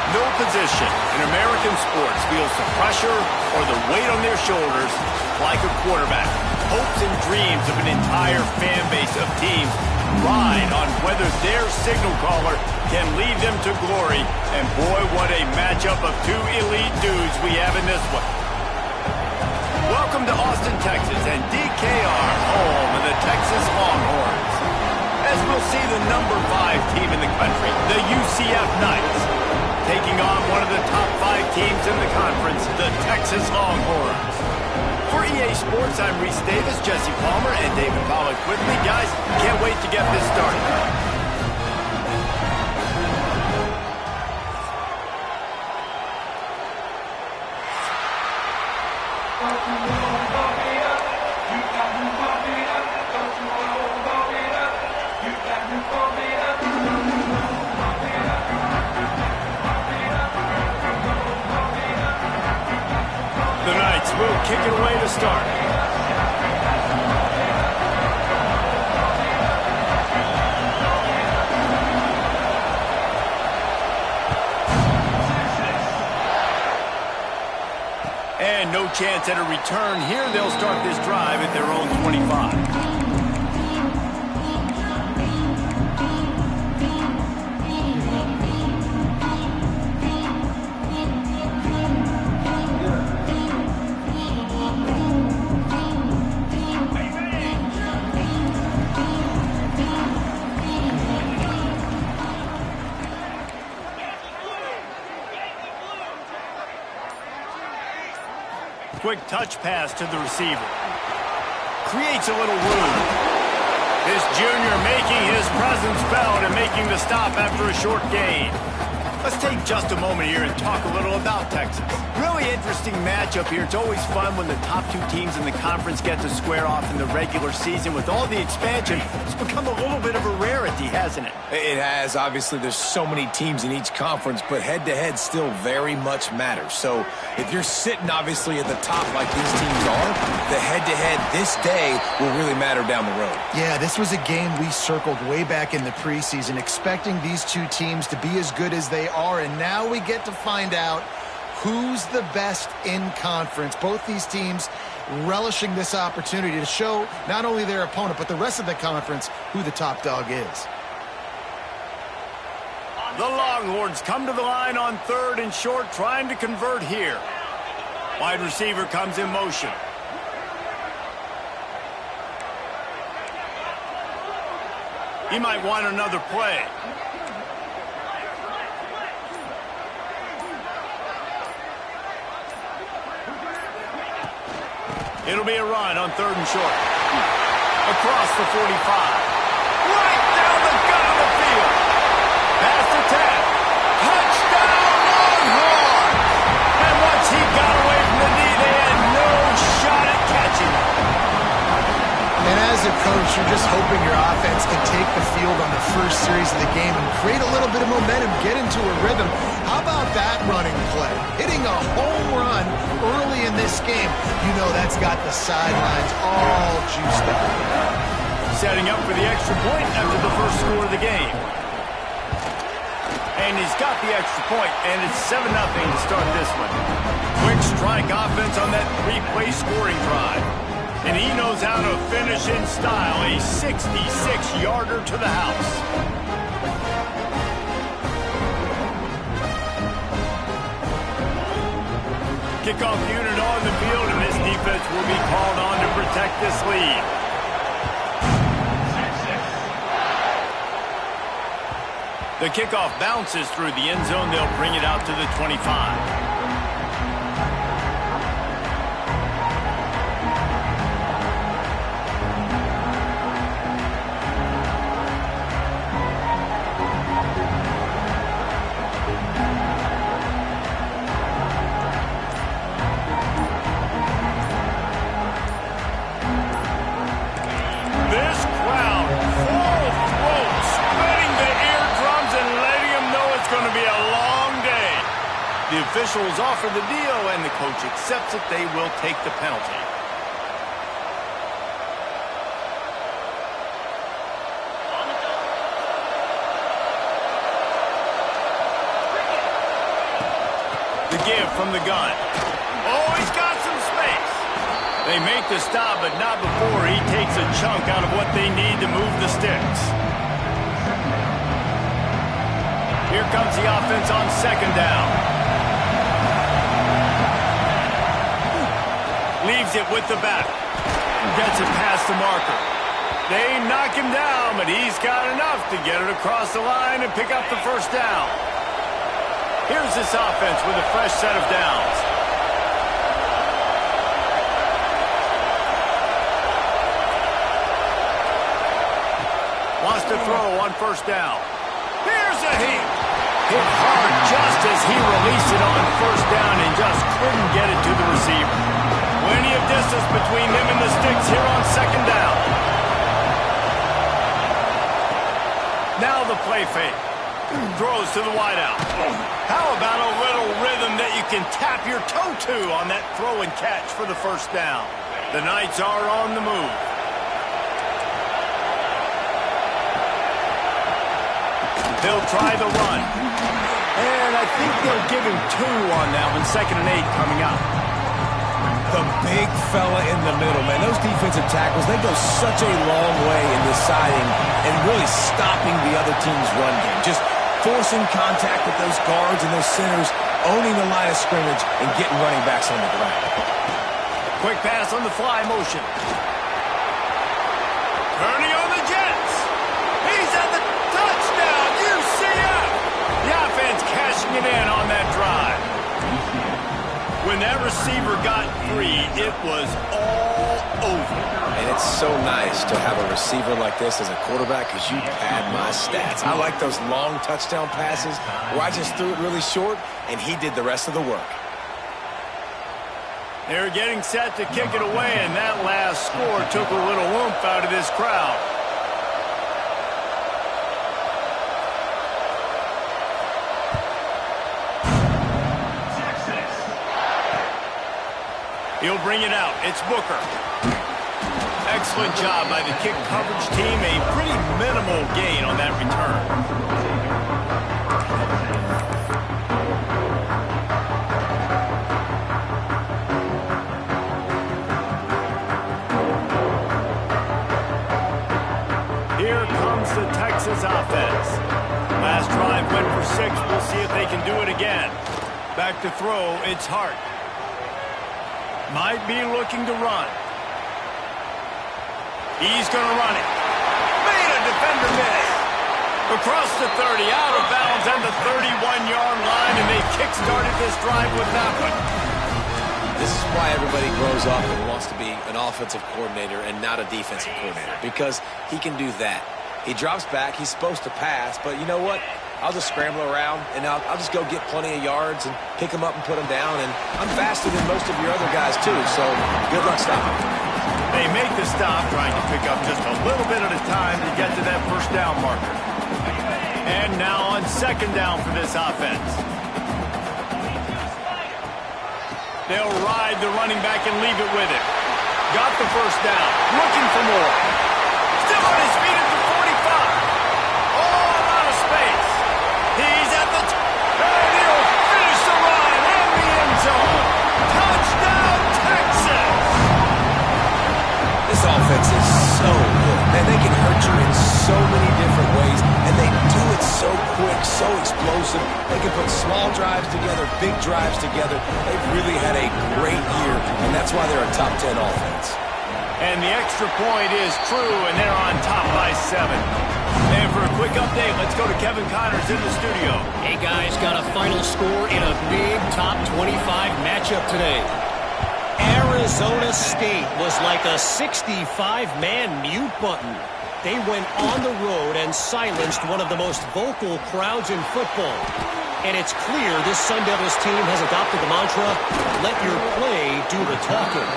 No position in American sports feels the pressure or the weight on their shoulders like a quarterback. Hopes and dreams of an entire fan base of teams ride on whether their signal caller can lead them to glory. And boy, what a matchup of two elite dudes we have in this one. Welcome to Austin, Texas, and DKR, home of the Texas Longhorns. As we'll see the number 5 team in the country, the UCF Knights, taking on one of the top 5 teams in the conference, the Texas Longhorns. For EA Sports, I'm Reese Davis, Jesse Palmer, and David Pollack with me. Guys, can't wait to get this started. The Knights will kick it away to start. And no chance at a return here. They'll start this drive at their own 25. Quick touch pass to the receiver. Creates a little room. This junior making his presence felt and making the stop after a short gain. Let's take just a moment here and talk a little about Texas. Really interesting matchup here. It's always fun when the top 2 teams in the conference get to square off in the regular season. With all the expansion, it's become a little bit of a rarity, hasn't it? It has. Obviously, there's so many teams in each conference, but head-to-head still very much matters. So if you're sitting, obviously, at the top like these teams are, the head-to-head this day will really matter down the road. Yeah, this was a game we circled way back in the preseason, expecting these 2 teams to be as good as they are, and now we get to find out who's the best in conference. Both these teams relishing this opportunity to show not only their opponent, but the rest of the conference who the top dog is. The Longhorns come to the line on 3rd and short, trying to convert here. Wide receiver comes in motion. He might want another play. It'll be a run on 3rd and short. Across the 45. Right down the gut of the field. Pass to 10. Touchdown, Longhorns! And once he got away from the knee, they had no shot at catching him. And as a coach, you're just hoping your offense can take the field on the first series of the game and create a little bit of momentum, get into a rhythm. How about that running play? Hitting a home run early in this game. You know that's got the sidelines all juiced up. Setting up for the extra point after the first score of the game. And he's got the extra point, and it's 7-0 to start this one. Quick strike offense on that 3-play scoring drive. And he knows how to finish in style, a 66-yarder to the house. Kickoff unit on the field, and this defense will be called on to protect this lead. The kickoff bounces through the end zone. They'll bring it out to the 25. The officials offer the deal, and the coach accepts it. They will take the penalty. The give from the gun. Oh, he's got some space. They make the stop, but not before he takes a chunk out of what they need to move the sticks. Here comes the offense on second down. Leaves it with the back. Gets it past the marker. They knock him down, but he's got enough to get it across the line and pick up the first down. Here's this offense with a fresh set of downs. Wants to throw on first down. Here's a hit. Hit hard just as he released it on first down and just couldn't get it to the receiver. Plenty of distance between him and the sticks here on second down. Now the play fake. Throws to the wideout. How about a little rhythm that you can tap your toe to on that throw and catch for the first down? The Knights are on the move. They'll try the run. And I think they'll give him 2 on that one. 2nd and 8 coming up. The big fella in the middle, man. Those defensive tackles, they go such a long way in deciding and really stopping the other team's run game. Just forcing contact with those guards and those centers, owning the line of scrimmage, and getting running backs on the ground. Quick pass on the fly motion. Turning on the Jets. He's at the touchdown, UCF. The offense cashing it in on that drive. When that receiver got free, it was all over. And it's so nice to have a receiver like this as a quarterback because you pad my stats. I like those long touchdown passes where I just threw it really short and he did the rest of the work. They're getting set to kick it away, and that last score took a little oomph out of this crowd. He'll bring it out. It's Booker. Excellent job by the kick coverage team. A pretty minimal gain on that return. Here comes the Texas offense. Last drive went for 6. We'll see if they can do it again. Back to throw. It's Hart. Might be looking to run. He's going to run it. Made a defender miss. Across the 30, out of bounds, and the 31-yard line, and they kick-started this drive with that one. This is why everybody grows up and wants to be an offensive coordinator and not a defensive coordinator, because he can do that. He drops back. He's supposed to pass, but you know what? I'll just scramble around, and I'll just go get plenty of yards and pick them up and put them down. And I'm faster than most of your other guys, too, so good luck stopping. They make the stop, trying to pick up just a little bit at a time to get to that first down marker. And now on second down for this offense. They'll ride the running back and leave it with him. Got the first down, looking for more. Still on his feet at the 45. All out of space. He's at the and he'll finish the run in the end zone. Touchdown, Texas! This offense is so good. Man, they can hurt you in so many different ways, and they do it so quick, so explosive. They can put small drives together, big drives together. They've really had a great year, and that's why they're a top 10 offense. And the extra point is true, and they're on top by 7. And for a quick update, let's go to Kevin Connors in the studio. Hey, guys, got a final score in a big top 25 matchup today. Arizona State was like a 65-man mute button. They went on the road and silenced one of the most vocal crowds in football. And it's clear this Sun Devils team has adopted the mantra, let your play do the talking.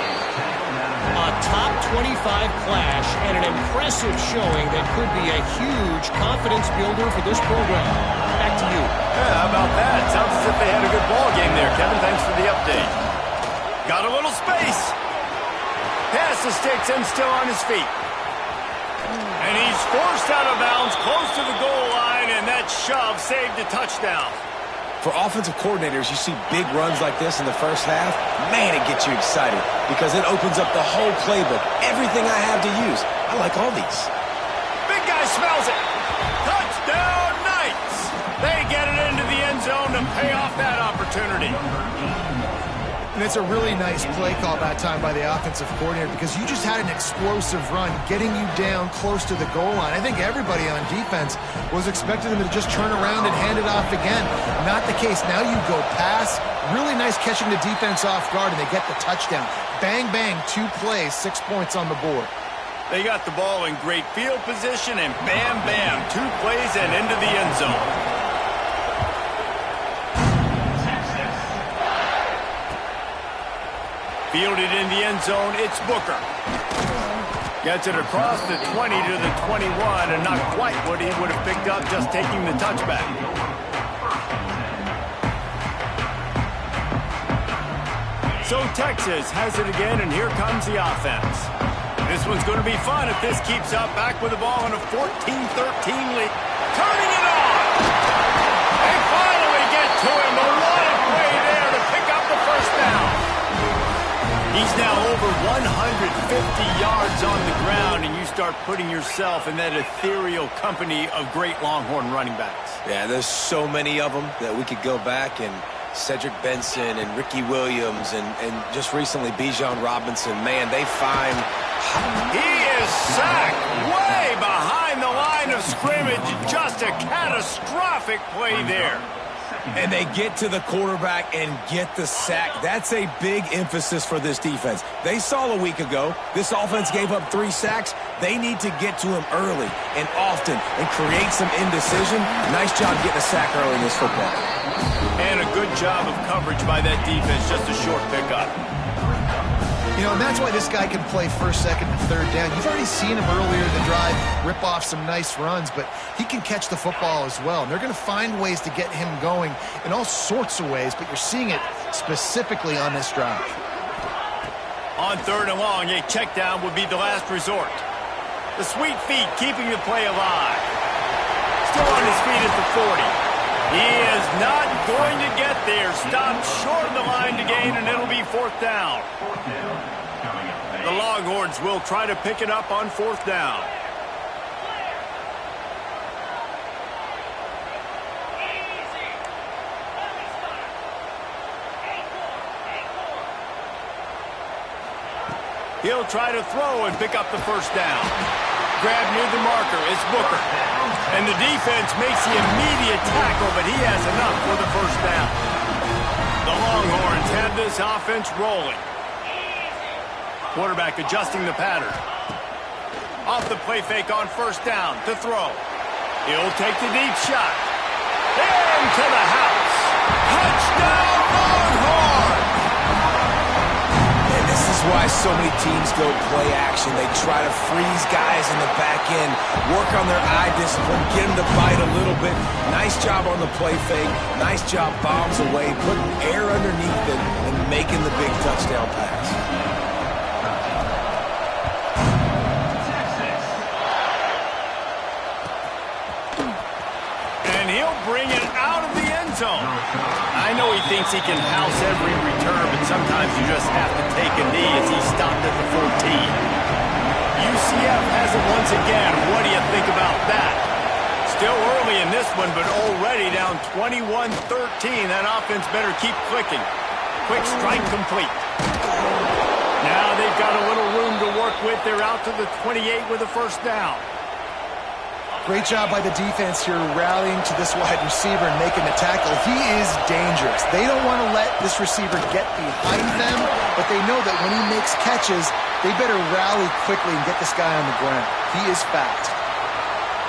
A top 25 clash and an impressive showing that could be a huge confidence builder for this program. Back to you. Yeah, how about that? Sounds as if they had a good ball game there, Kevin. Thanks for the update. Got a little space. Pass the sticks and still on his feet. And he's forced out of bounds close to the goal line, and that shove saved a touchdown. For offensive coordinators, you see big runs like this in the first half, man, it gets you excited because it opens up the whole playbook, everything I have to use. I like all these. Big guy smells it. Touchdown, Knights. They get it into the end zone to pay off that opportunity. And it's a really nice play call that time by the offensive coordinator because you just had an explosive run getting you down close to the goal line. I think everybody on defense was expecting them to just turn around and hand it off again. Not the case. Now you go pass. Really nice catching the defense off guard, and they get the touchdown. Bang, bang, 2 plays, 6 points on the board. They got the ball in great field position, and bam, bam, 2 plays and into the end zone. Fielded in the end zone, it's Booker. Gets it across the 20 to the 21, and not quite what he would have picked up just taking the touchback. So Texas has it again, and here comes the offense. This one's going to be fun if this keeps up. Back with the ball in a 14-13 lead. Turning it on! They finally get to him. A wide play there to pick up the first down. He's now over 150 yards on the ground, and you start putting yourself in that ethereal company of great Longhorn running backs. Yeah, there's so many of them that we could go back, and Cedric Benson and Ricky Williams and just recently Bijan Robinson. Man, they find... He is sacked way behind the line of scrimmage. Just a catastrophic play there. And they get to the quarterback and get the sack. That's a big emphasis for this defense. They saw a week ago, this offense gave up 3 sacks. They need to get to him early and often and create some indecision. Nice job getting a sack early in this football. And a good job of coverage by that defense, just a short pickup. You know, and that's why this guy can play first, second, and third down. You've already seen him earlier in the drive rip off some nice runs, but he can catch the football as well. And they're going to find ways to get him going in all sorts of ways, but you're seeing it specifically on this drive. On 3rd and long, a check down would be the last resort. The sweet feet keeping the play alive. Still on his feet at the 40. He is not going to get there. Stopped short of the line to gain, and it'll be 4th down. The Longhorns will try to pick it up on 4th down. He'll try to throw and pick up the first down. Grab near the marker is Booker. And the defense makes the immediate tackle, but he has enough for the first down. The Longhorns have this offense rolling. Quarterback adjusting the pattern. Off the play fake on 1st down to throw. He'll take the deep shot. Into the house. Touchdown, Longhorns! And this is why so many teams go play action. They try to freeze guys in the back end, work on their eye discipline, get them to bite a little bit. Nice job on the play fake. Nice job bombs away, putting air underneath it and making the big touchdown pass. And he'll bring it out of the end zone. I know he thinks he can house every return, but sometimes you just have to take a knee as he stopped at the 14. UCF has it once again. What do you think about that? Still early in this one, but already down 21-13. That offense better keep clicking. Quick strike complete. Now they've got a little room to work with. They're out to the 28 with a first down. Great job by the defense here rallying to this wide receiver and making the tackle. He is dangerous. They don't want to let this receiver get behind them, but they know that when he makes catches, they better rally quickly and get this guy on the ground. He is fast.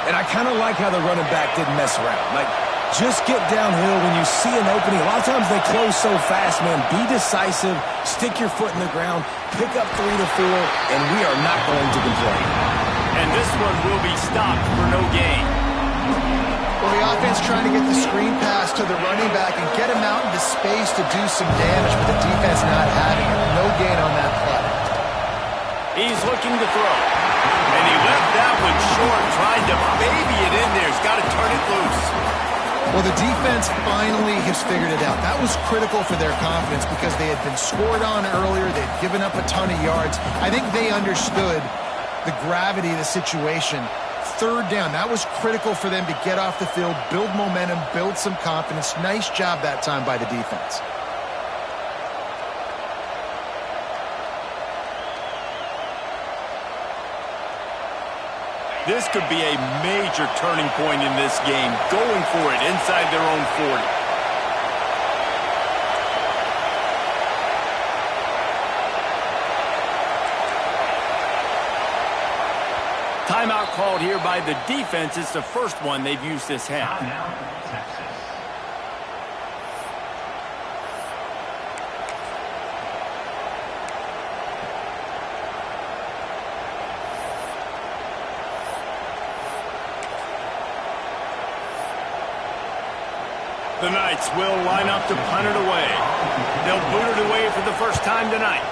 And I kind of like how the running back didn't mess around. Like, just get downhill when you see an opening. A lot of times they close so fast, man. Be decisive, stick your foot in the ground, pick up 3 to 4, and we are not going to complain. And this one will be stopped for no gain. Well, the offense trying to get the screen pass to the running back and get him out into space to do some damage, but the defense not having it. No gain on that play. He's looking to throw. And he left that one short, tried to baby it in there. He's got to turn it loose. Well, the defense finally has figured it out. That was critical for their confidence because they had been scored on earlier. They'd given up a ton of yards. I think they understood the gravity of the situation. Third down, that was critical for them to get off the field, build momentum, build some confidence. Nice job that time by the defense. This could be a major turning point in this game, going for it inside their own 40. Timeout called here by the defense. It's the first one they've used this half. The Knights will line up to punt it away. They'll boot it away for the first time tonight.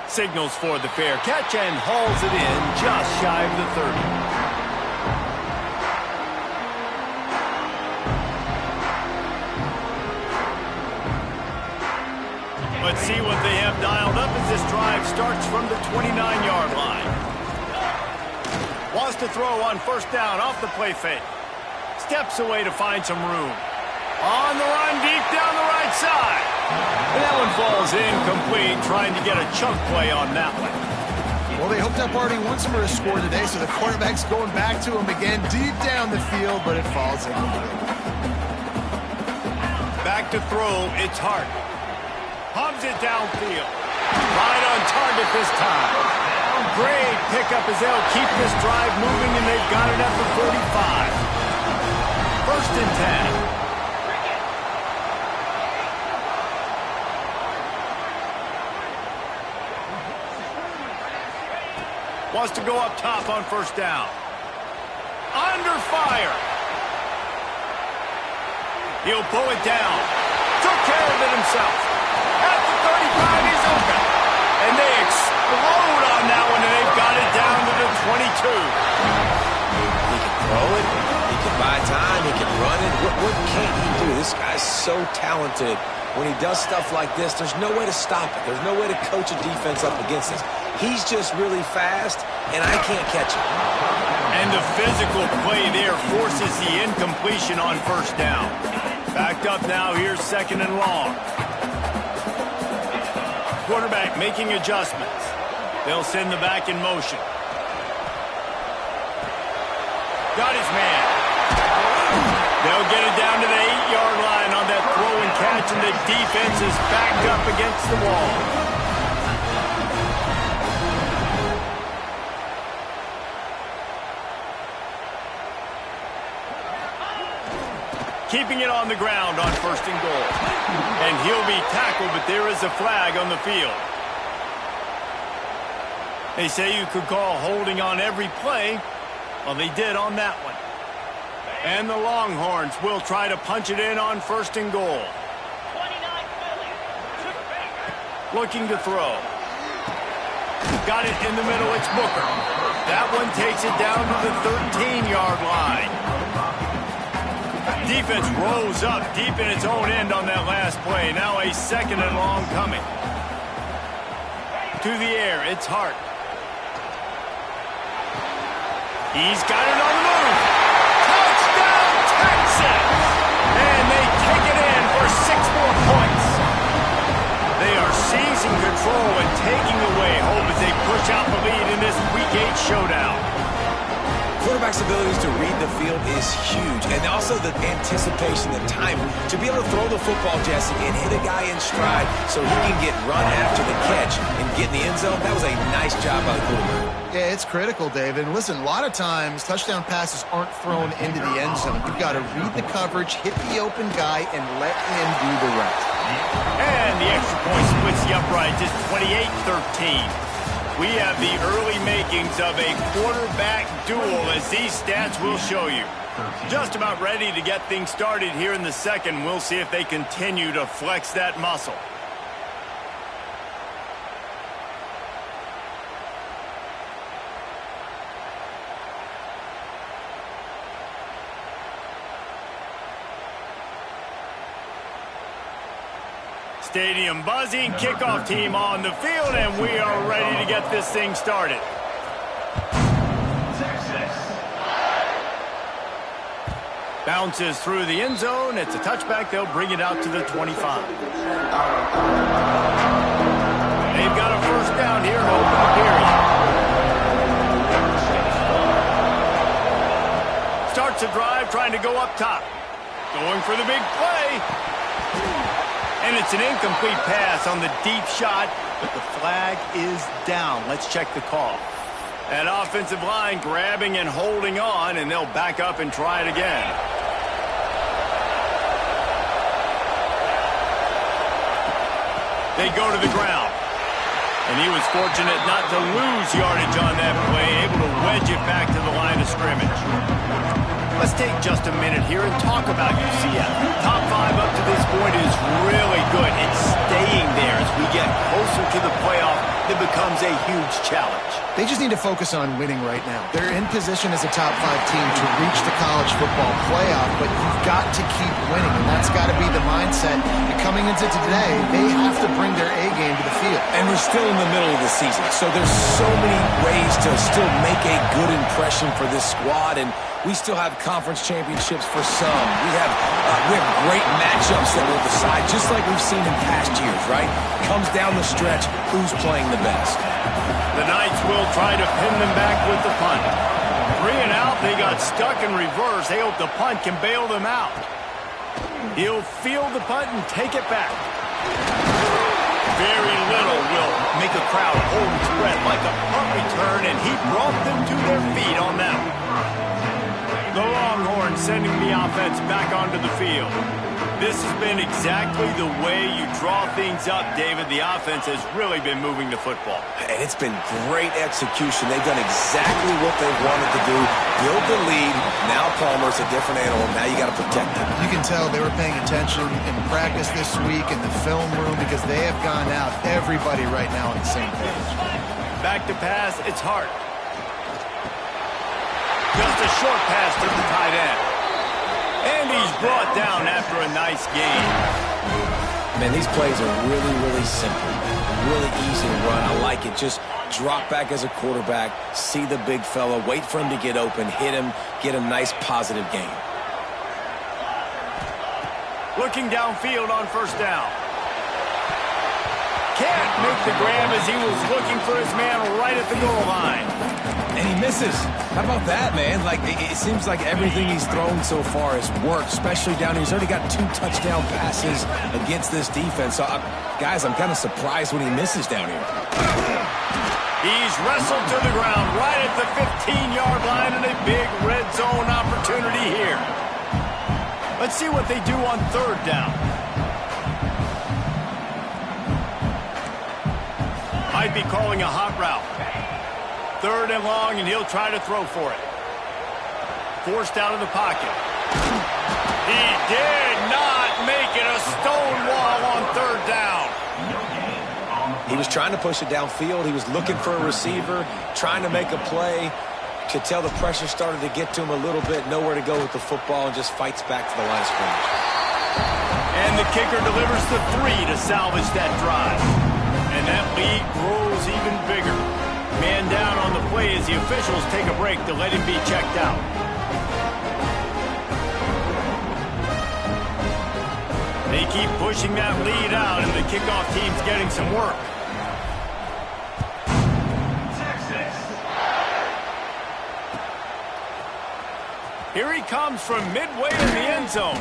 Signals for the fair catch and hauls it in just shy of the 30. Let's see what they have dialed up as this drive starts from the 29-yard line. Wants to throw on first down off the play fake. Steps away to find some room. On the run, deep down the right side. And that one falls incomplete, trying to get a chunk play on that one. Well, they hoped up already once for a score today, so the quarterback's going back to him again deep down the field, but it falls incomplete. Back to throw, it's Hart. Hubs it downfield. Right on target this time. Great pickup as they'll keep this drive moving, and they've got it at the 45. First and 10. Wants to go up top on first down. Under fire. He'll pull it down. Took care of it himself. At the 35, he's open. And they explode on that one, and they've got it down to the 22. He can throw it. He can buy time. He can run it. What can't he do? This guy's so talented. When he does stuff like this, there's no way to stop it. There's no way to coach a defense up against this. He's just really fast, and I can't catch him. And the physical play there forces the incompletion on first down. Backed up now, here's second and long. Quarterback making adjustments. They'll send the back in motion. Got his man. They'll get it down to the 8-yard line on that throw and catch, and the defense is backed up against the wall. Keeping it on the ground on first and goal. And he'll be tackled, but there is a flag on the field. They say you could call holding on every play. Well, they did on that one. And the Longhorns will try to punch it in on first and goal. Looking to throw. Got it in the middle, it's Booker. That one takes it down to the 13-yard line. Defense rolls up deep in its own end on that last play. Now a second and long coming. To the air, it's Hart. He's got it on the move. Touchdown, Texas! And they take it in for 6 more points. They are seizing control and taking away hope as they push out the lead in this Week 8 showdown. Quarterback's abilities to read the field is huge, and also the anticipation, the timing. To be able to throw the football, Jesse, and hit a guy in stride so he can get run after the catch and get in the end zone, that was a nice job by the quarterback. Yeah, it's critical, David. And listen, a lot of times touchdown passes aren't thrown into the end zone. You've got to read the coverage, hit the open guy, and let him do the rest. And the extra point splits the uprights. It's 28-13. We have the early makings of a quarterback duel, as these stats will show you. Just about ready to get things started here in the second. We'll see if they continue to flex that muscle. Stadium buzzing, kickoff team on the field, and we are ready to get this thing started. Bounces through the end zone. It's a touchback. They'll bring it out to the 25. They've got a first down here to open the period. Starts a drive trying to go up top. Going for the big play. And it's an incomplete pass on the deep shot, but the flag is down. Let's check the call. That offensive line grabbing and holding on, and they'll back up and try it again. They go to the ground. And he was fortunate not to lose yardage on that play, able to wedge it back to the line of scrimmage. Let's take just a minute here and talk about UCF. Top 5 up to this point is really good. It's staying there as we get closer to the playoff. It becomes a huge challenge. They just need to focus on winning right now. They're in position as a top 5 team to reach the college football playoff, but you've got to keep winning, and that's got to be the mindset. And coming into today, they have to bring their A game to the field. And we're still in the middle of the season, so there's so many ways to still make a good impression for this squad, and we still have conference championships for some. We have great matchups that will decide, just like we've seen in past years, right? Comes down the stretch, who's playing the best. The Knights will try to pin them back with the punt. 3 and out, they got stuck in reverse. They hope the punt can bail them out. He'll field the punt and take it back. Very little will make a crowd hold its breath like a punt return, and he brought them to their feet on that one. The Longhorns sending the offense back onto the field. This has been exactly the way you draw things up, David. The offense has really been moving the football. And it's been great execution. They've done exactly what they wanted to do. Build the lead. Now Palmer's a different animal. Now you got to protect him. You can tell they were paying attention in practice this week in the film room because they have gone out, everybody right now on the same page. Back to pass, it's Hart. Just a short pass to the tight end. And he's brought down after a nice gain. Man, these plays are really, really simple. Really easy to run. I like it. Just drop back as a quarterback, see the big fella, wait for him to get open, hit him, get a nice positive gain. Looking downfield on first down. Can't make the grab as he was looking for his man right at the goal line. And he misses. How about that, man? Like, it seems like everything he's thrown so far has worked, especially down here. He's already got 2 touchdown passes against this defense. So, guys, I'm kind of surprised when he misses down here. He's wrestled to the ground right at the 15-yard line and a big red zone opportunity here. Let's see what they do on third down. Might be calling a hot route. 3rd and long, and he'll try to throw for it. Forced out of the pocket. He did not make it. A stone wall on 3rd down. He was trying to push it downfield. He was looking for a receiver, trying to make a play. Could tell the pressure started to get to him a little bit. Nowhere to go with the football and just fights back to the line of scrimmage. And the kicker delivers the 3 to salvage that drive. And that lead grows even bigger. Man down on the play as the officials take a break to let him be checked out. They keep pushing that lead out, and the kickoff team's getting some work. Here he comes from midway in the end zone.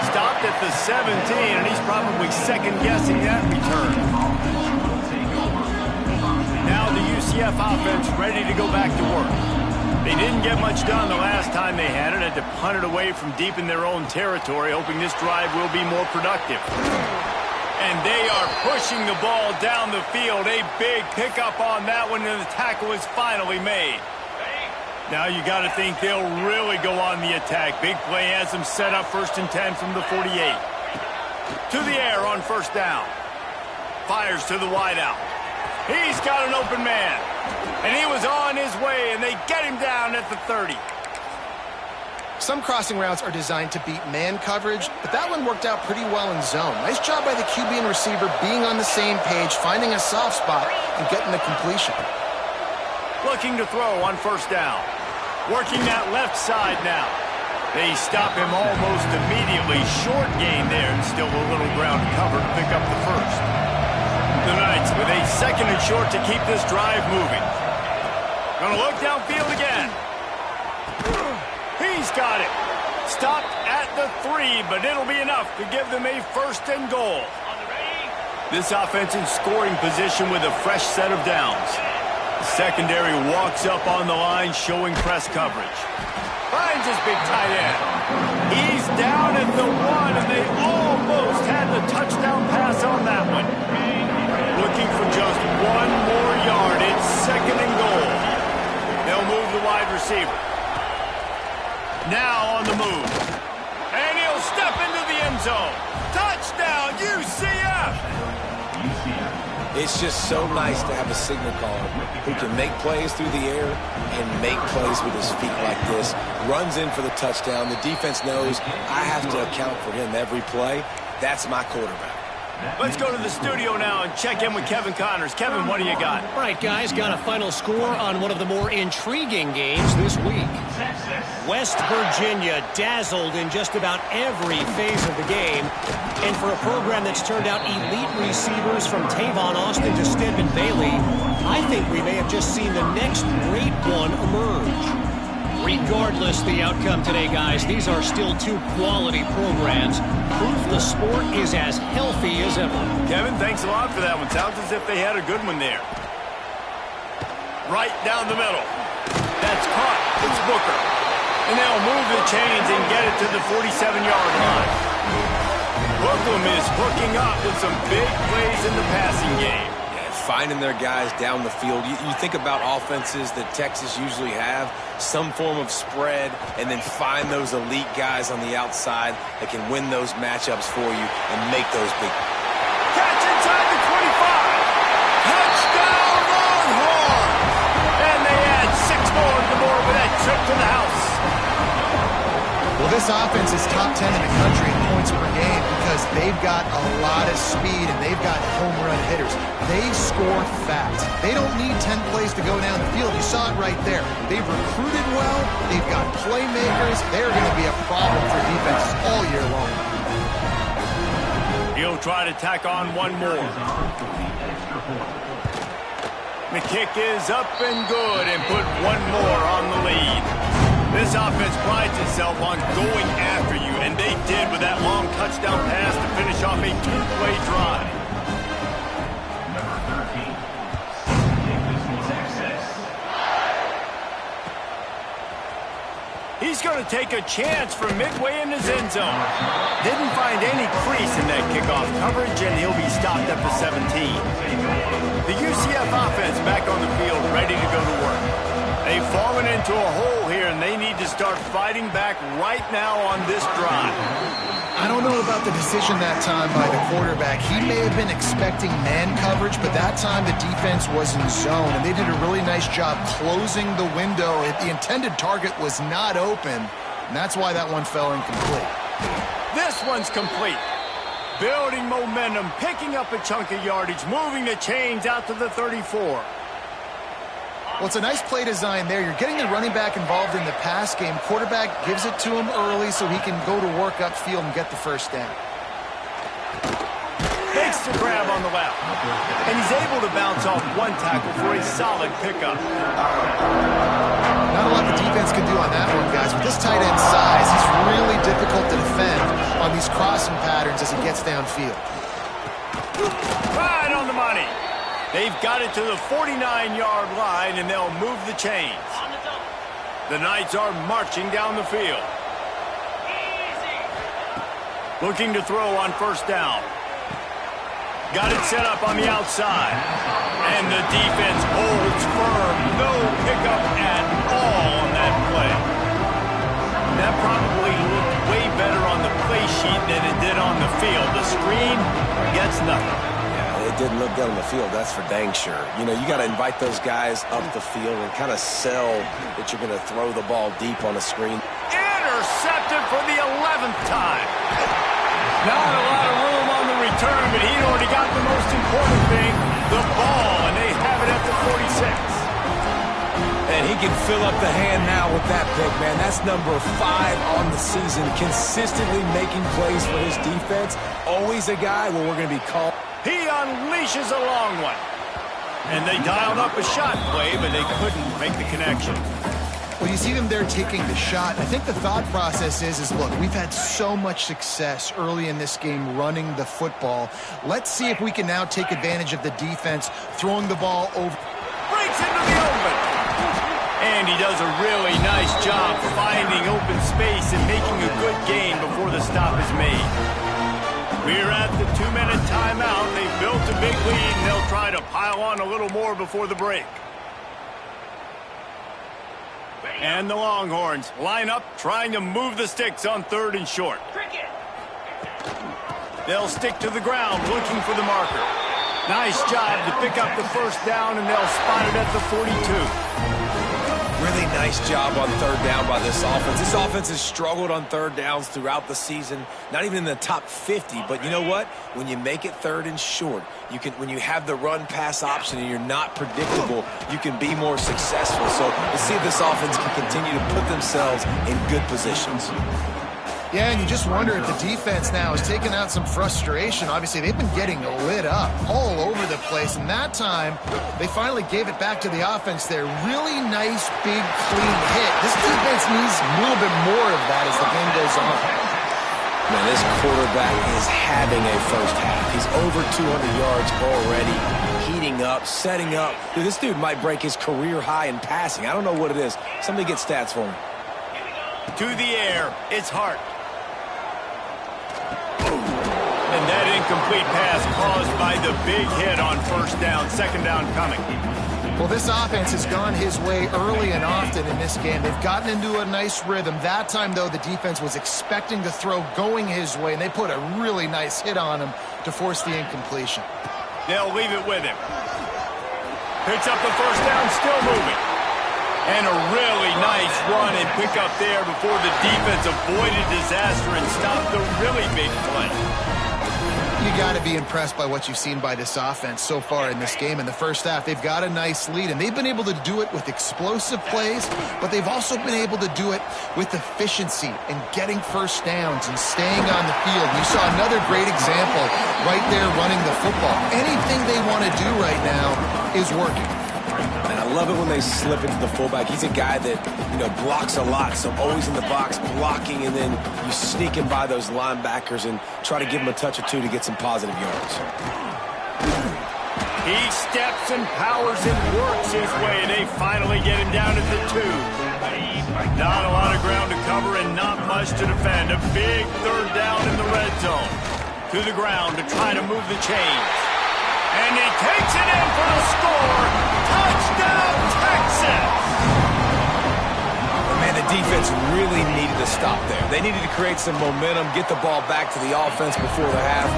Stopped at the 17, and he's probably second-guessing that return. Now the UCF offense ready to go back to work. They didn't get much done the last time they had it. Had to punt it away from deep in their own territory, hoping this drive will be more productive. And they are pushing the ball down the field. A big pickup on that one, and the tackle is finally made. Now you got to think they'll really go on the attack. Big play has them set up 1st and 10 from the 48. To the air on first down. Fires to the wideout. He's got an open man. And he was on his way, and they get him down at the 30. Some crossing routes are designed to beat man coverage, but that one worked out pretty well in zone. Nice job by the QB and receiver being on the same page, finding a soft spot, and getting the completion. Looking to throw on first down. Working that left side now. They stop him almost immediately. Short gain there, and still a little ground to cover to pick up the first. The Knights with a second and short to keep this drive moving. Gonna look downfield again. He's got it. Stopped at the 3, but it'll be enough to give them a first and goal. This offense in scoring position with a fresh set of downs. The secondary walks up on the line, showing press coverage. Finds his big tight end. He's down at the 1, and they almost had the touchdown pass on that one. Looking for just one more yard. It's second and goal. They'll move the wide receiver. Now on the move. And he'll step into the end zone. Touchdown, UCF! It's just so nice to have a signal caller who can make plays through the air and make plays with his feet like this. Runs in for the touchdown. The defense knows I have to account for him every play. That's my quarterback. Let's go to the studio now and check in with Kevin Connors. Kevin, what do you got? All right, guys, got a final score on one of the more intriguing games this week. West Virginia dazzled in just about every phase of the game. And for a program that's turned out elite receivers from Tavon Austin to Stedman Bailey, I think we may have just seen the next great one emerge. Regardless the outcome today, guys, these are still two quality programs. Proof the sport is as healthy as ever. Kevin, thanks a lot for that one. Sounds as if they had a good one there. Right down the middle. That's caught. It's Booker. And they'll move the chains and get it to the 47-yard line. Brooklyn is hooking up with some big plays in the passing game. Finding their guys down the field. You think about offenses that Texas usually have, some form of spread, and then find those elite guys on the outside that can win those matchups for you and make those big. Catch inside the 25. Touchdown Longhorns! And they add 6 more to the board with that trip to the house. Well, this offense is top 10 in the country in points per game because they've got a lot of speed and they've got home run hitters. They score fast. They don't need 10 plays to go down the field. You saw it right there. They've recruited well. They've got playmakers. They're going to be a problem for defenses all year long. He'll try to tack on one more. The kick is up and good and put one more on the lead. This offense prides itself on going after you, and they did with that long touchdown pass to finish off a 2-play drive. He's going to take a chance from midway in his end zone. Didn't find any crease in that kickoff coverage, and he'll be stopped at the 17. The UCF offense back on the field, ready to go to work. They've fallen into a hole here, and they need to start fighting back right now on this drive. I don't know about the decision that time by the quarterback. He may have been expecting man coverage, but that time the defense was in zone, and they did a really nice job closing the window. The intended target was not open, and that's why that one fell incomplete. This one's complete. Building momentum, picking up a chunk of yardage, moving the chains out to the 34. Well, it's a nice play design there. You're getting the running back involved in the pass game. Quarterback gives it to him early so he can go to work upfield and get the first down. Makes the grab on the left. And he's able to bounce off one tackle for a solid pickup. Not a lot the defense can do on that one, guys. With this tight end size, he's really difficult to defend on these crossing patterns as he gets downfield. Right on the money. They've got it to the 49-yard line, and they'll move the chains. The Knights are marching down the field. Looking to throw on first down. Got it set up on the outside. And the defense holds firm. No pickup at all on that play. That probably looked way better on the play sheet than it did on the field. The screen gets nothing. It didn't look good on the field, that's for dang sure. You know, you got to invite those guys up the field and kind of sell that you're going to throw the ball deep on a screen. Intercepted! Intercepted for the 11th time. Not a lot of room on the return, but he'd already got the most important thing, the ball, and they have it at the 46. And he can fill up the hand now with that pick, man. That's number 5 on the season, consistently making plays for his defense. Always a guy where we're going to be called. He unleashes a long one. And they dialed up a shot play, but they couldn't make the connection. Well, you see them there taking the shot. I think the thought process is look, we've had so much success early in this game running the football. Let's see if we can now take advantage of the defense throwing the ball over. Breaks into the open. And he does a really nice job finding open space and making a good gain before the stop is made. We're at the 2-minute timeout. They've built a big lead, and they'll try to pile on a little more before the break. And the Longhorns line up, trying to move the sticks on 3rd and short. They'll stick to the ground, looking for the marker. Nice job to pick up the first down, and they'll spot it at the 42. Really nice job on 3rd down by this offense. This offense has struggled on 3rd downs throughout the season. Not even in the top 50, but you know what? When you make it 3rd and short, when you have the run-pass option and you're not predictable, you can be more successful. So we'll see if this offense can continue to put themselves in good positions. Yeah, and you just wonder if the defense now is taking out some frustration. Obviously, they've been getting lit up all over the place, and that time, they finally gave it back to the offense there. Really nice, big, clean hit. This defense needs a little bit more of that as the game goes on. Man, this quarterback is having a first half. He's over 200 yards already, heating up, setting up. Dude, this dude might break his career high in passing. I don't know what it is. Somebody get stats for me. To the air, it's Hart. And that incomplete pass caused by the big hit on 1st down, 2nd down coming. Well, this offense has gone his way early and often in this game. They've gotten into a nice rhythm. That time, though, the defense was expecting the throw going his way, and they put a really nice hit on him to force the incompletion. They'll leave it with him. Picks up the 1st down, still moving. And a really nice run and pick up there before the defense avoided disaster and stopped the really big play. You got to be impressed by what you've seen by this offense so far in this game. In the first half, they've got a nice lead, and they've been able to do it with explosive plays, but they've also been able to do it with efficiency and getting first downs and staying on the field. You saw another great example right there running the football. Anything they want to do right now is working. And I love it when they slip into the fullback. He's a guy that, blocks a lot, so always in the box blocking, and then you sneak in by those linebackers and try to give him a touch or two to get some positive yards. He steps and powers and works his way, and they finally get him down at the 2. Not a lot of ground to cover and not much to defend. A big 3rd down in the red zone. To the ground to try to move the chains. And he takes it in for the score. Touchdown, Texas! Man, the defense really needed to stop there. They needed to create some momentum, get the ball back to the offense before the half.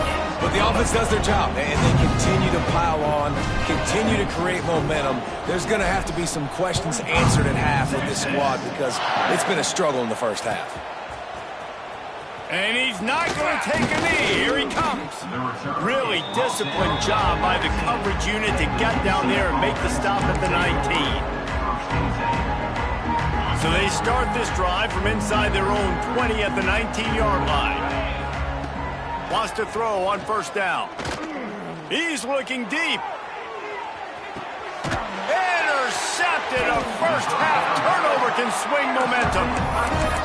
But the offense does their job, and they continue to pile on, continue to create momentum. There's going to have to be some questions answered at half with this squad because it's been a struggle in the first half. And he's not going to take a knee. Here he comes. Really disciplined job by the coverage unit to get down there and make the stop at the 19. So they start this drive from inside their own 20 at the 19-yard line. Wants to throw on 1st down. He's looking deep. Intercepted. A first-half turnover can swing momentum.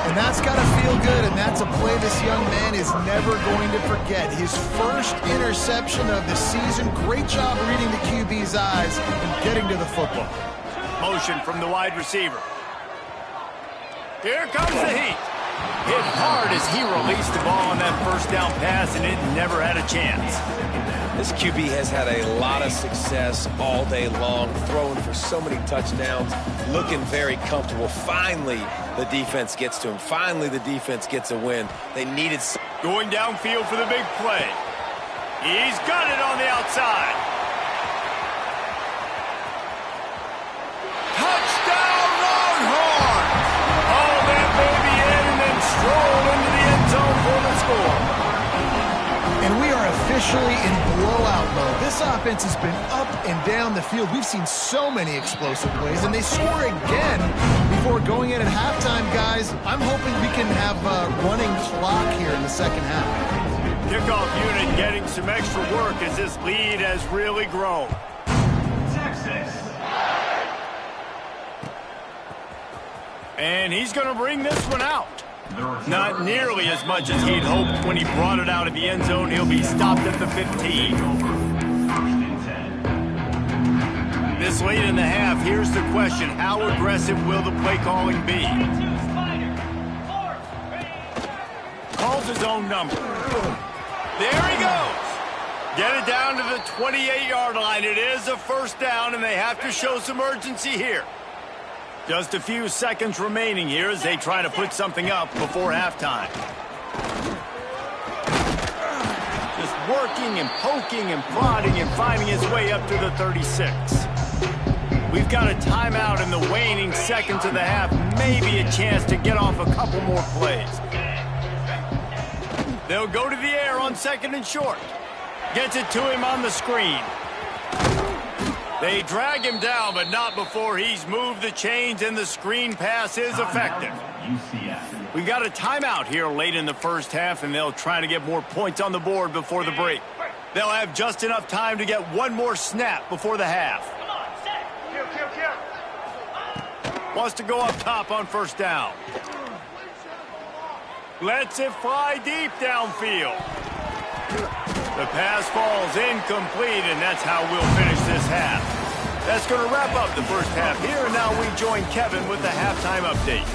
And that's got to feel good, and that's a play this young man is never going to forget. His first interception of the season. Great job reading the QB's eyes and getting to the football. Motion from the wide receiver. Here comes the heat. Hit hard as he released the ball on that 1st down pass, and it never had a chance. This QB has had a lot of success all day long, throwing for so many touchdowns, looking very comfortable. Finally, the defense gets to him. Finally, the defense gets a win. They needed some. Going downfield for the big play. He's got it on the outside. Touchdown, Longhorns! Haul that baby in and then officially in blowout mode. This offense has been up and down the field. We've seen so many explosive plays, and they score again before going in at halftime, guys. I'm hoping we can have a running clock here in the second half. Kickoff unit getting some extra work as this lead has really grown. And he's going to bring this one out. Not nearly as much as he'd hoped when he brought it out of the end zone. He'll be stopped at the 15. This late in the half, here's the question. How aggressive will the play calling be? Calls his own number. There he goes. Get it down to the 28-yard line. It is a first down, and they have to show some urgency here. Just a few seconds remaining here as they try to put something up before halftime. Just working and poking and prodding and finding his way up to the 36. We've got a timeout in the waning seconds of the half. Maybe a chance to get off a couple more plays. They'll go to the air on second and short. Gets it to him on the screen. They drag him down, but not before he's moved the chains, and the screen pass is effective. We've got a timeout here late in the first half, and they'll try to get more points on the board before the break. They'll have just enough time to get one more snap before the half. Wants to go up top on first down. Lets it fly deep downfield. The pass falls incomplete, and that's how we'll finish this half. That's going to wrap up the first half here, and now we join Kevin with the halftime update.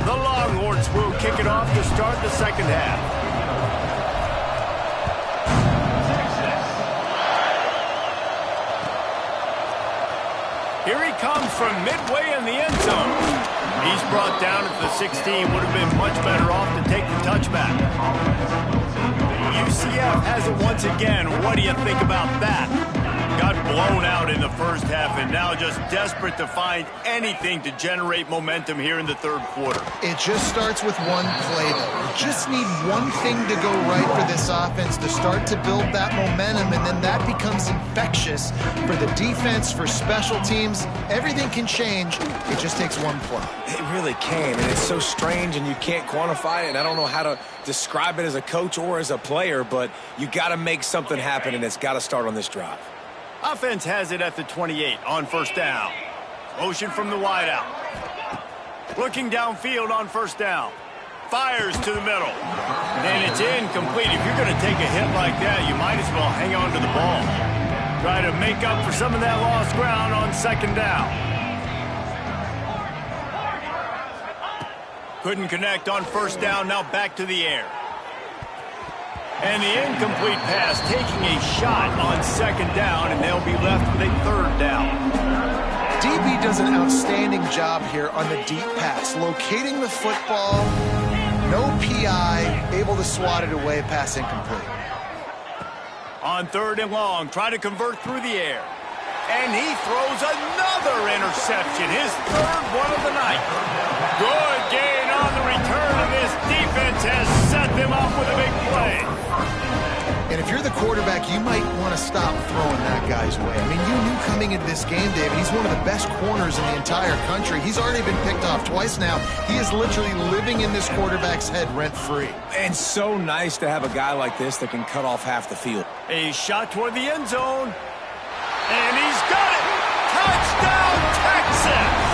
The Longhorns will kick it off to start the second half. Here he comes from midway in the end zone. He's brought down at the 16. Would have been much better off to take the touchback. UCF has it once again. What do you think about that? Got blown out in the first half and now just desperate to find anything to generate momentum here in the third quarter. It just starts with one play, though. You just need one thing to go right for this offense to start to build that momentum, and then that becomes infectious for the defense, for special teams. Everything can change. It just takes one play. It really can, and it's so strange, and you can't quantify it, and I don't know how to describe it as a coach or as a player, but you got to make something happen, and it's got to start on this drive. Offense has it at the 28 on first down. Motion from the wideout. Looking downfield on first down. Fires to the middle. And it's incomplete. If you're going to take a hit like that, you might as well hang on to the ball. Try to make up for some of that lost ground on second down. Couldn't connect on first down. Now back to the air. And the incomplete pass taking a shot on second down, and they'll be left with a third down. DB does an outstanding job here on the deep pass, locating the football, no PI, able to swat it away, pass incomplete. On third and long, try to convert through the air. And he throws another interception, his third one of the night. Good gain on the return, and this defense has set them up with a big play. And if you're the quarterback, you might want to stop throwing that guy's way. I mean, you knew coming into this game, David, he's one of the best corners in the entire country. He's already been picked off twice now. He is literally living in this quarterback's head rent-free. And so nice to have a guy like this that can cut off half the field. A shot toward the end zone. And he's got it! Touchdown, Texas!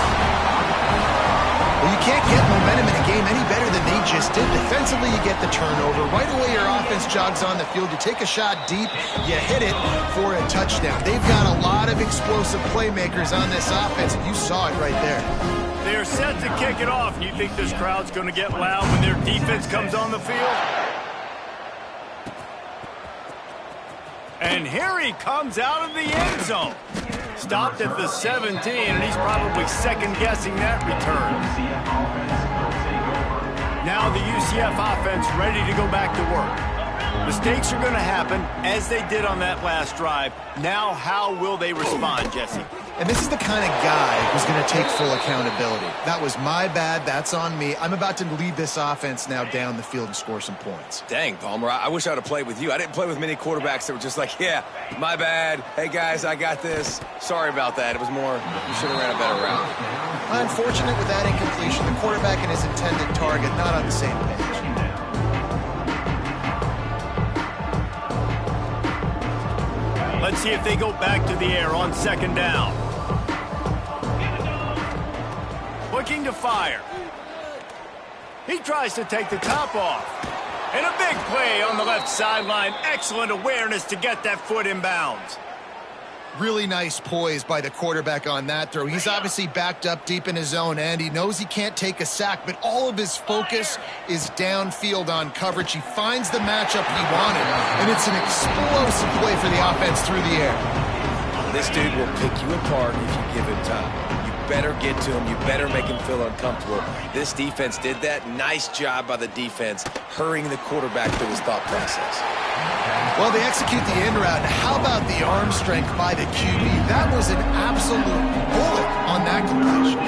Well, you can't get momentum in a game any better than they just did. Defensively, you get the turnover. Right away, your offense jogs on the field. You take a shot deep, you hit it for a touchdown. They've got a lot of explosive playmakers on this offense, and you saw it right there. They're set to kick it off. You think this crowd's going to get loud when their defense comes on the field? And here he comes out of the end zone. Stopped at the 17, and he's probably second-guessing that return. Now the UCF offense ready to go back to work. Mistakes are going to happen, as they did on that last drive. Now how will they respond, Jesse? And this is the kind of guy who's going to take full accountability. That was my bad. That's on me. I'm about to lead this offense now down the field and score some points. Dang, Palmer, I wish I would have played with you. I didn't play with many quarterbacks that were just like, yeah, my bad. Hey, guys, I got this. Sorry about that. It was more, you should have ran a better route. Unfortunate with that incompletion. The quarterback and his intended target not on the same page. Let's see if they go back to the air on second down. Looking to fire. He tries to take the top off. And a big play on the left sideline. Excellent awareness to get that foot in bounds. Really nice poise by the quarterback on that throw. He's obviously backed up deep in his own end. He knows he can't take a sack, but all of his focus is downfield on coverage. He finds the matchup he wanted, and it's an explosive play for the offense through the air. This dude will pick you apart if you give him time. You better get to him. You better make him feel uncomfortable. This defense did that. Nice job by the defense, hurrying the quarterback through his thought process. Well, they execute the in route. How about the arm strength by the QB? That was an absolute bullet on that completion.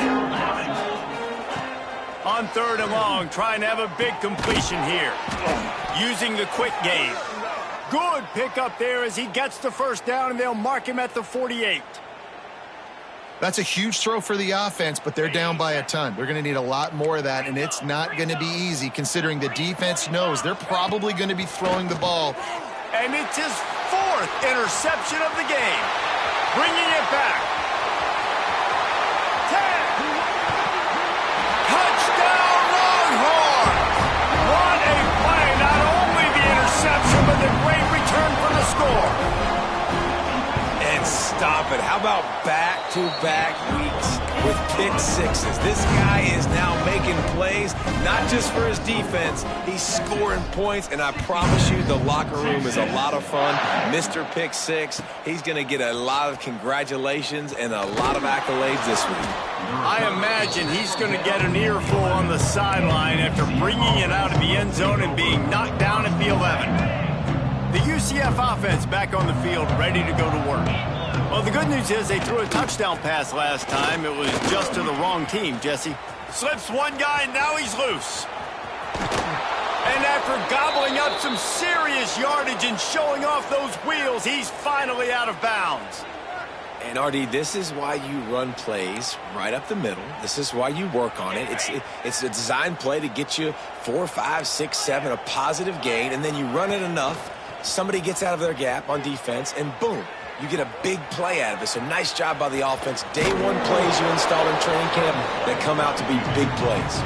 On third and long, trying to have a big completion here. Using the quick game. Good pickup there as he gets the first down, and they'll mark him at the 48. That's a huge throw for the offense, but they're down by a ton. They're going to need a lot more of that, and it's not going to be easy considering the defense knows they're probably going to be throwing the ball. And it's his fourth interception of the game. Bringing it back. 10. Touchdown Longhorns! What a play. Not only the interception, but the great return for the score. And stop it. How about back-to-back weeks with pick sixes? This guy is now making plays, not just for his defense. He's scoring points, and I promise you the locker room is a lot of fun. Mr. Pick Six, he's going to get a lot of congratulations and a lot of accolades this week. I imagine he's going to get an earful on the sideline after bringing it out of the end zone and being knocked down at the 11. The UCF offense back on the field, ready to go to work. Well, the good news is they threw a touchdown pass last time. It was just to the wrong team, Jesse. Slips one guy, now he's loose. And after gobbling up some serious yardage and showing off those wheels, he's finally out of bounds. And, RD, this is why you run plays right up the middle. This is why you work on it. It's a design play to get you 4, 5, 6, 7, a positive gain, and then you run it enough. Somebody gets out of their gap on defense, and boom, you get a big play out of it. So nice job by the offense. Day one plays you installed in training camp that come out to be big plays.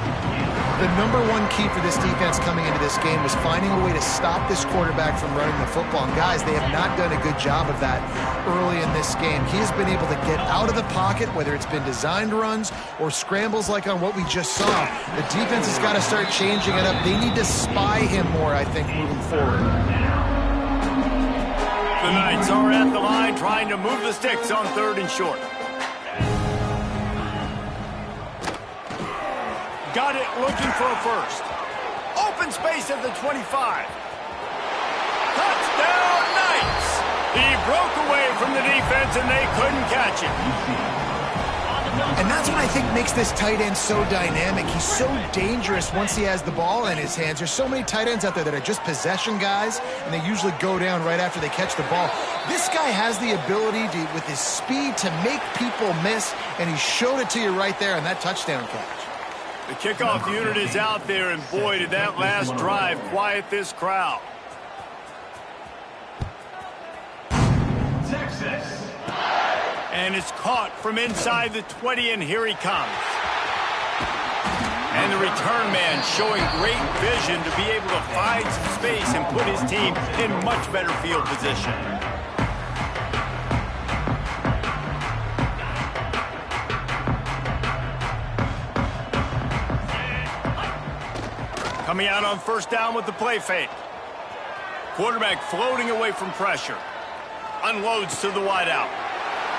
The number one key for this defense coming into this game was finding a way to stop this quarterback from running the football. And guys, they have not done a good job of that early in this game. He has been able to get out of the pocket, whether it's been designed runs or scrambles like on what we just saw. The defense has got to start changing it up. They need to spy him more, I think, moving forward. The Knights are at the line trying to move the sticks on third and short. Got it, looking for a first. Open space at the 25. Touchdown Knights! He broke away from the defense and they couldn't catch him. And that's what I think makes this tight end so dynamic. He's so dangerous once he has the ball in his hands. There's so many tight ends out there that are just possession guys, and they usually go down right after they catch the ball. This guy has the ability to, with his speed, to make people miss, and he showed it to you right there on that touchdown catch. The kickoff unit is out there, and boy, did that last drive quiet this crowd. Texas. And it's caught from inside the 20, and here he comes. And the return man showing great vision to be able to find some space and put his team in much better field position. Coming out on first down with the play fake. Quarterback floating away from pressure. Unloads to the wideout.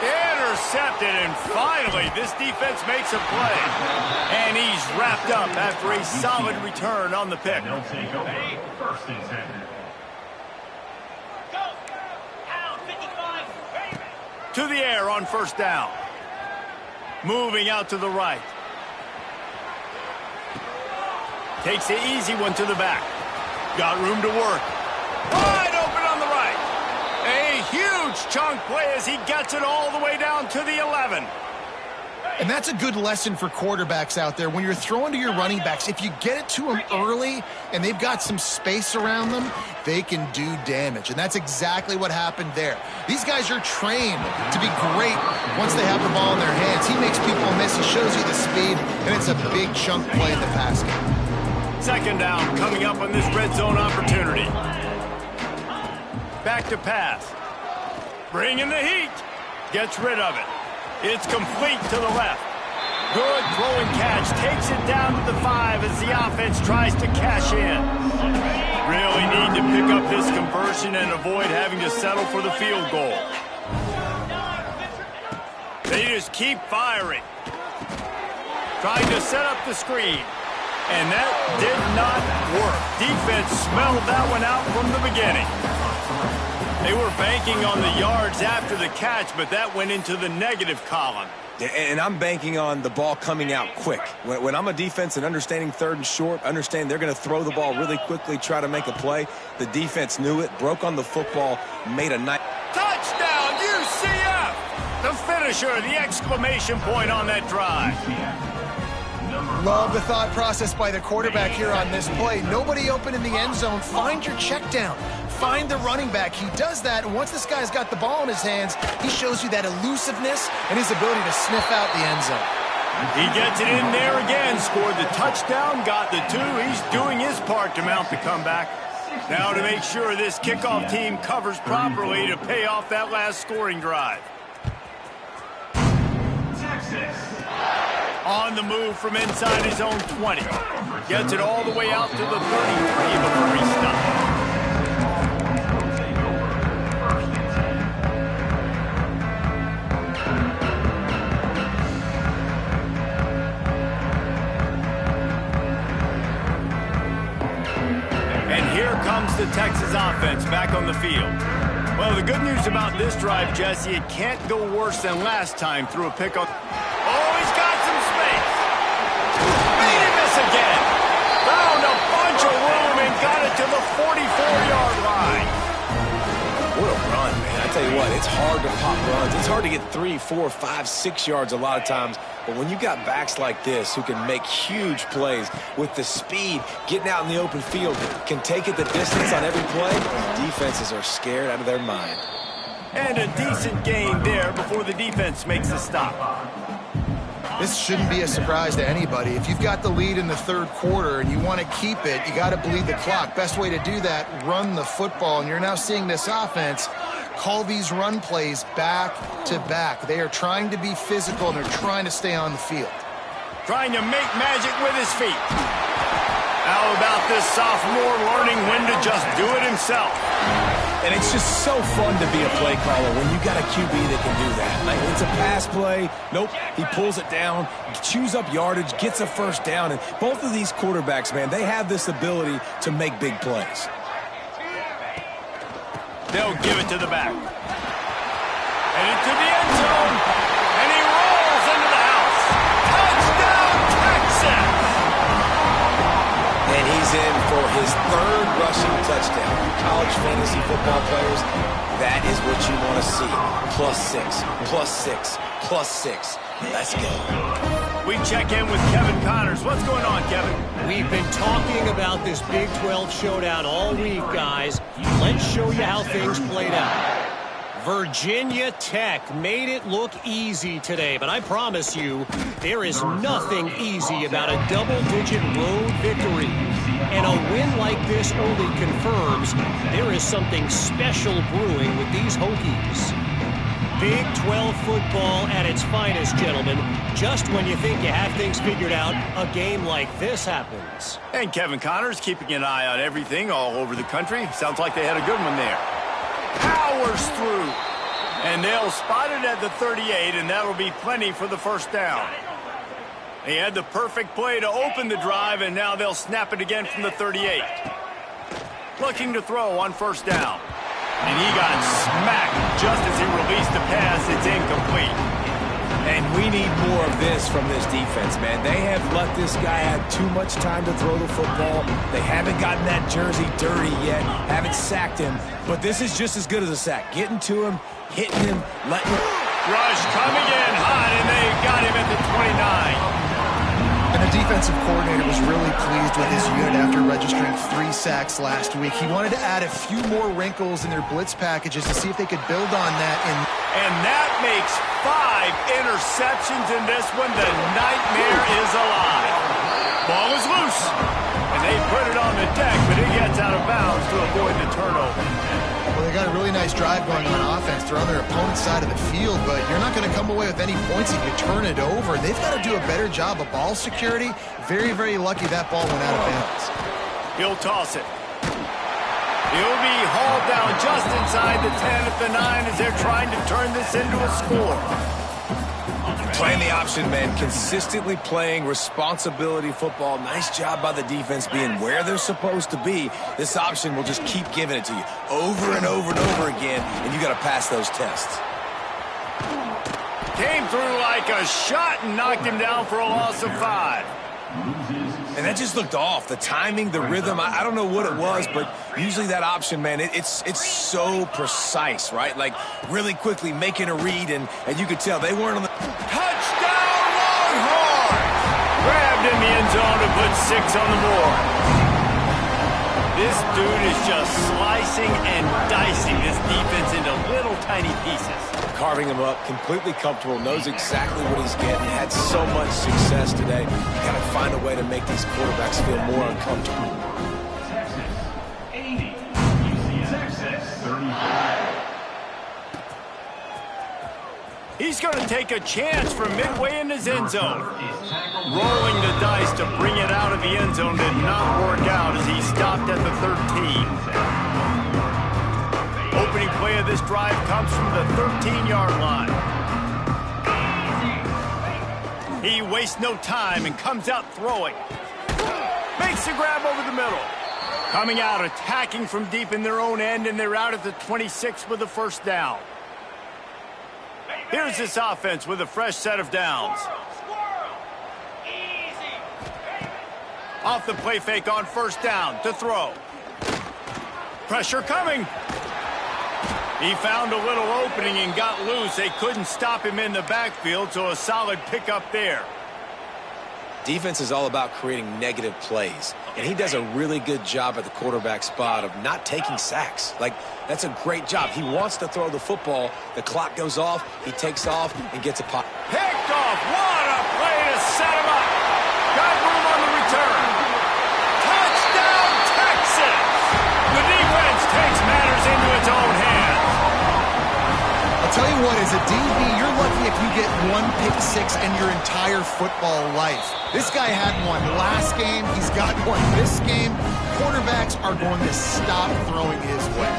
Intercepted, and finally this defense makes a play. And he's wrapped up after a solid return on the pick. First and 10. To the air on first down. Moving out to the right. Takes the easy one to the back. Got room to work. Wide open on the right. A huge chunk play as he gets it all the way down to the 11. And that's a good lesson for quarterbacks out there. When you're throwing to your running backs, if you get it to them early and they've got some space around them, they can do damage. And that's exactly what happened there. These guys are trained to be great once they have the ball in their hands. He makes people miss. He shows you the speed, and it's a big chunk play in the pass game. Second down coming up on this red zone opportunity. Back to pass. Bringing the heat. Gets rid of it. It's complete to the left. Good throw and catch. Takes it down to the 5 as the offense tries to cash in. Really need to pick up this conversion and avoid having to settle for the field goal. They just keep firing. Trying to set up the screen. And that did not work. Defense smelled that one out from the beginning. They were banking on the yards after the catch, but that went into the negative column. And I'm banking on the ball coming out quick. When I'm a defense and understanding third and short, understand they're going to throw the ball really quickly, try to make a play. The defense knew it, broke on the football, made a nice... Touchdown, UCF! The finisher, the exclamation point on that drive. Love the thought process by the quarterback here on this play. Nobody open in the end zone. Find your check down. Find the running back. He does that, and once this guy's got the ball in his hands, he shows you that elusiveness and his ability to sniff out the end zone. He gets it in there again, scored the touchdown, got the 2. He's doing his part to mount the comeback. Now to make sure this kickoff team covers properly to pay off that last scoring drive. On the move from inside his own 20. Gets it all the way out to the 33 before he stops. And here comes the Texas offense back on the field. Well, the good news about this drive, Jesse, it can't go worse than last time through a pickup. Oh, he's got some space. Made him miss again. Found a bunch of room and got it to the 44-yard line. What a run, man. I tell you what, it's hard to pop runs. It's hard to get 3, 4, 5, 6 yards a lot of times. But when you got backs like this who can make huge plays with the speed, getting out in the open field, can take it the distance on every play, defenses are scared out of their mind. And a decent gain there before the defense makes a stop. This shouldn't be a surprise to anybody. If you've got the lead in the third quarter and you want to keep it, you got to bleed the clock. Best way to do that, run the football. And you're now seeing this offense call these run plays back to back. They are trying to be physical, and they're trying to stay on the field. Trying to make magic with his feet. How about this sophomore learning when to just do it himself? And it's just so fun to be a play caller when you got a QB that can do that. Like, it's a pass play. Nope, he pulls it down, chews up yardage, gets a first down. And both of these quarterbacks, man, they have this ability to make big plays. They'll give it to the back. And into the end zone. And he rolls into the house. Touchdown, Texas! And he's in for his third rushing touchdown. College fantasy football players, that is what you want to see. +6, +6, +6. Let's go. We check in with Kevin Connors. What's going on, Kevin? We've been talking about this Big 12 showdown all week, guys. Let's show you how things played out. Virginia Tech made it look easy today, but I promise you, there is nothing easy about a double-digit road victory. And a win like this only confirms there is something special brewing with these Hokies. Big 12 football at its finest, gentlemen. Just when you think you have things figured out, a game like this happens. And Kevin Connors keeping an eye on everything all over the country. Sounds like they had a good one there. Powers through. And they'll spot it at the 38, and that'll be plenty for the first down. They had the perfect play to open the drive, and now they'll snap it again from the 38. Looking to throw on first down. And he got smacked just as he released the pass. It's incomplete. And we need more of this from this defense, man. They have let this guy have too much time to throw the football. They haven't gotten that jersey dirty yet, haven't sacked him. But this is just as good as a sack. Getting to him, hitting him, letting him. Rush coming in hot, and they got him at the 29. And the defensive coordinator was really pleased with his unit after registering 3 sacks last week. He wanted to add a few more wrinkles in their blitz packages to see if they could build on that. And that makes 5 interceptions in this one. The nightmare is alive. Ball is loose. And they put it on the deck, but it gets out of bounds to avoid the turnover. Well, they got a really nice drive going on offense. They're on their opponent's side of the field, but you're not going to come away with any points if you turn it over. They've got to do a better job of ball security. Very, very lucky that ball went out of bounds. He'll toss it. He'll be hauled down just inside the 10 at the 9 as they're trying to turn this into a score. Playing the option, man. Consistently playing responsibility football. Nice job by the defense being where they're supposed to be. This option will just keep giving it to you over and over and over again, and you got to pass those tests. Came through like a shot and knocked him down for a loss of 5. And that just looked off. The timing, the rhythm, I don't know what it was, but usually that option, man, it's so precise, right? Like really quickly making a read, and you could tell they weren't on the... Touchdown, Longhorns! Grabbed in the end zone to put 6 on the board. This dude is just slicing and dicing this defense into little tiny pieces. Carving him up, completely comfortable, knows exactly what he's getting, had so much success today. You got to find a way to make these quarterbacks feel more uncomfortable. Texas 80, UC Texas 35. He's going to take a chance from midway in his end zone. Rolling the dice to bring it out of the end zone did not work out as he stopped at the 13. Opening play of this drive comes from the 13-yard line. He wastes no time and comes out throwing. Makes the grab over the middle. Coming out, attacking from deep in their own end, and they're out at the 26 with the first down. Here's this offense with a fresh set of downs. Off the play fake on first down to throw. Pressure coming. He found a little opening and got loose. They couldn't stop him in the backfield, so a solid pickup there. Defense is all about creating negative plays, and he does a really good job at the quarterback spot of not taking sacks. Like, that's a great job. He wants to throw the football. The clock goes off. He takes off and gets a pop. Picked off. What a play to set him up. Got room on the return. Touchdown, Texas. The defense takes matters into its own hands. I'll tell you what, as a DB, you're lucky if you get 1 pick 6 in your entire football life. This guy had one last game. He's got one this game. Quarterbacks are going to stop throwing his way.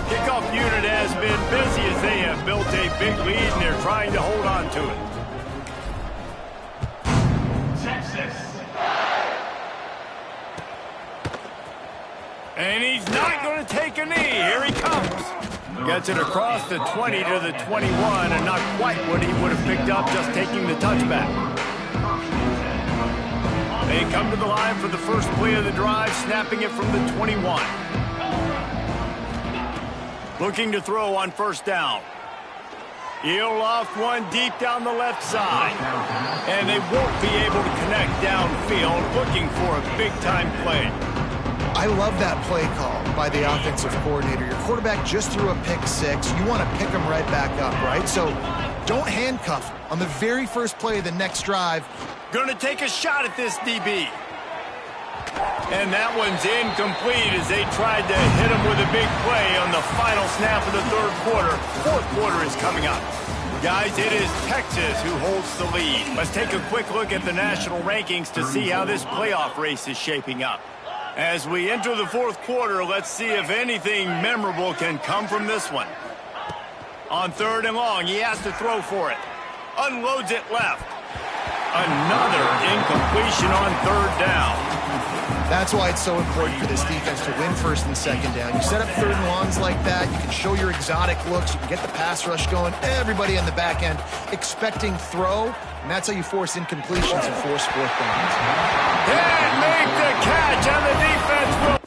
Kickoff unit has been busy as they have built a big lead, and they're trying to hold on to it. Texas. And he's not going to take a knee. Here he comes. Gets it across the 20 to the 21, and not quite what he would have picked up just taking the touchback. They come to the line for the first play of the drive, snapping it from the 21. Looking to throw on first down. He'll loft one deep down the left side. And they won't be able to connect downfield, looking for a big-time play. I love that play call by the offensive coordinator. Your quarterback just threw a pick 6. You want to pick him right back up, right? So don't handcuff him. On the very first play of the next drive, going to take a shot at this DB. And that one's incomplete as they tried to hit him with a big play on the final snap of the third quarter. Fourth quarter is coming up. Guys, it is Texas who holds the lead. Let's take a quick look at the national rankings to see how this playoff race is shaping up. As we enter the fourth quarter, let's see if anything memorable can come from this one. On 3rd and long, he has to throw for it. Unloads it left. Another incompletion on 3rd down. That's why it's so important for this defense to win first and second down. You set up third and longs like that, you can show your exotic looks, you can get the pass rush going, everybody on the back end expecting throw, and that's how you force incompletions and force fourth downs. And make the catch on the defense.